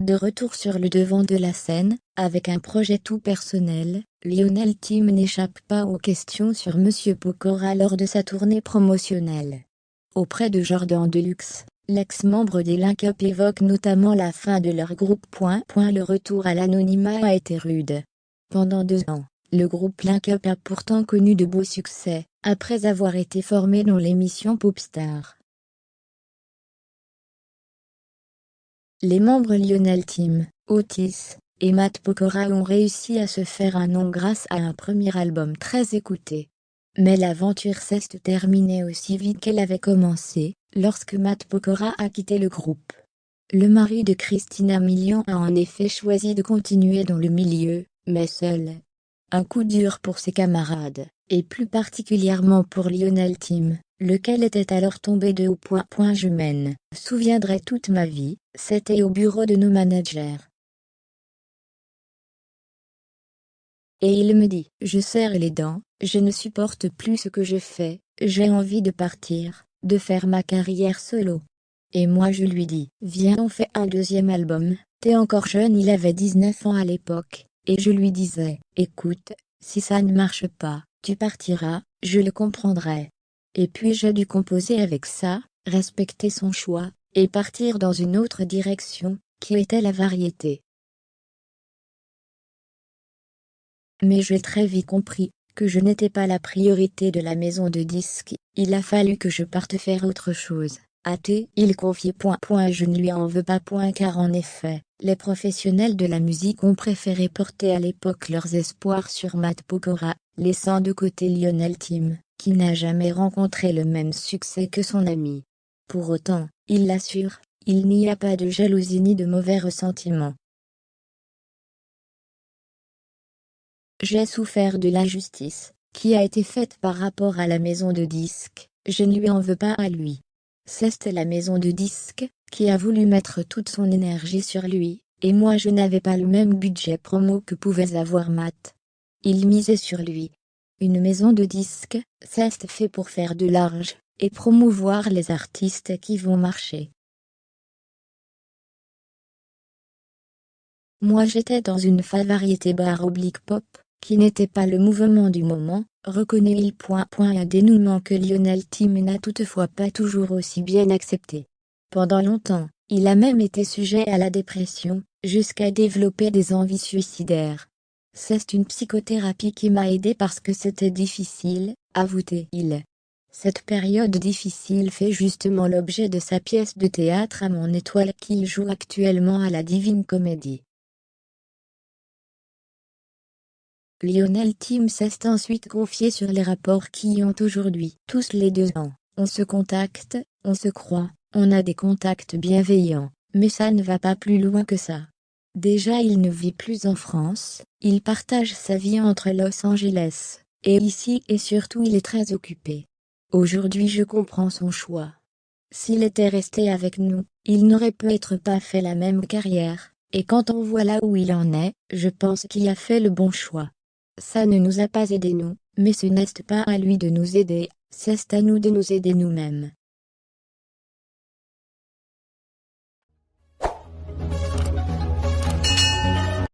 De retour sur le devant de la scène, avec un projet tout personnel, Lionel Tim n'échappe pas aux questions sur Monsieur Pokora lors de sa tournée promotionnelle. Auprès de Jordan Deluxe, l'ex-membre des Link Up évoque notamment la fin de leur groupe. Le retour à l'anonymat a été rude. Pendant 2 ans, le groupe Link Up a pourtant connu de beaux succès, après avoir été formé dans l'émission Popstar. Les membres Lionel Tim, Otis et Matt Pokora ont réussi à se faire un nom grâce à un premier album très écouté. Mais l'aventure s'est terminée aussi vite qu'elle avait commencé, lorsque Matt Pokora a quitté le groupe. Le mari de Christina Milian a en effet choisi de continuer dans le milieu, mais seul. Un coup dur pour ses camarades, et plus particulièrement pour Lionel Tim, lequel était alors tombé de haut. Je m'en souviendrai toute ma vie, c'était au bureau de nos managers. Et il me dit, je serre les dents, je ne supporte plus ce que je fais, j'ai envie de partir, de faire ma carrière solo. Et moi je lui dis, viens on fait un deuxième album, t'es encore jeune, il avait 19 ans à l'époque, et je lui disais, écoute, si ça ne marche pas, tu partiras, je le comprendrai. Et puis j'ai dû composer avec ça, respecter son choix, et partir dans une autre direction, qui était la variété. Mais j'ai très vite compris que je n'étais pas la priorité de la maison de disques, il a fallu que je parte faire autre chose. Il confie. Je ne lui en veux pas. Car en effet, les professionnels de la musique ont préféré porter à l'époque leurs espoirs sur Matt Pokora, laissant de côté Lionel Tim, qui n'a jamais rencontré le même succès que son ami. Pour autant, il l'assure, il n'y a pas de jalousie ni de mauvais ressentiments. J'ai souffert de l'injustice qui a été faite par rapport à la maison de disques, je ne lui en veux pas à lui. C'est la maison de disques qui a voulu mettre toute son énergie sur lui, et moi je n'avais pas le même budget promo que pouvait avoir Matt. Il misait sur lui. Une maison de disques, c'est fait pour faire de l'argent, et promouvoir les artistes qui vont marcher. Moi j'étais dans une variété bar oblique pop, qui n'était pas le mouvement du moment, reconnaît-il. Un dénouement que Lionel Tim n'a toutefois pas toujours aussi bien accepté. Pendant longtemps, il a même été sujet à la dépression, jusqu'à développer des envies suicidaires. C'est une psychothérapie qui m'a aidé parce que c'était difficile, avoue-t-il. Cette période difficile fait justement l'objet de sa pièce de théâtre à mon étoile qu'il joue actuellement à la Divine Comédie. Lionel Tim s'est ensuite confié sur les rapports qui ont aujourd'hui. Tous les 2 ans, on se contacte, on se croit, on a des contacts bienveillants, mais ça ne va pas plus loin que ça. Déjà il ne vit plus en France, il partage sa vie entre Los Angeles et ici et surtout il est très occupé. Aujourd'hui je comprends son choix. S'il était resté avec nous, il n'aurait peut-être pas fait la même carrière, et quand on voit là où il en est, je pense qu'il a fait le bon choix. Ça ne nous a pas aidé nous, mais ce n'est pas à lui de nous aider, c'est à nous de nous aider nous-mêmes.